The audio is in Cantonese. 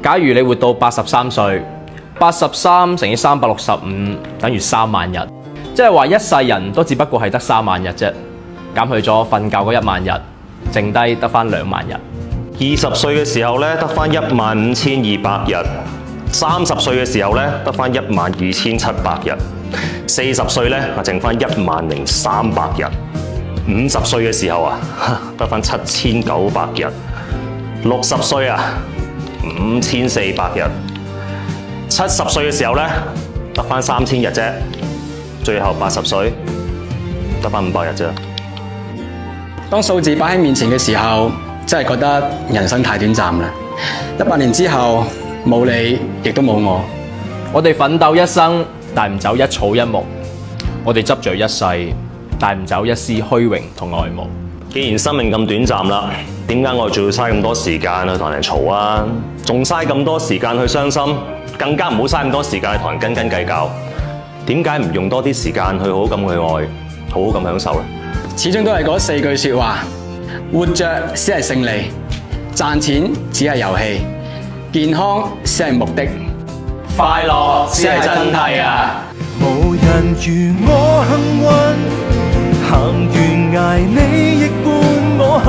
假如你活到83歲，83乘以365等於3萬日，即係話一世人都只不過係得3萬日啫，減去咗瞓覺嗰1萬日，剩低得返2萬日。20歲嘅時候咧，得返15200日；30歲嘅時候咧，得返12700日；40歲咧，剩返10300日；50歲嘅時候啊，得返7900日；60歲啊，5400日；70歲嘅時候咧，得返3000日啫；最後80歲，得返500日啫。當數字擺喺面前嘅時候，真係覺得人生太短暫啦！100年之後，冇你，亦都冇我。我哋奮鬥一生，帶唔走一草一木；我哋執着一世，帶唔走一絲虛榮同愛慕。既然生命咁短暫啦，點解我哋仲要嘥咁多時間去同人嘈啊？仲嘥咁多時間去傷心，更加唔好嘥咁多時間去同人斤斤計較。點解唔用多啲時間去好好咁去愛，好好咁享受呢？始終都係嗰4句說話：活着先係勝利，賺錢只係遊戲，健康先係目的，快樂先係真諦啊！無人如我幸運，行懸崖你亦伴我行。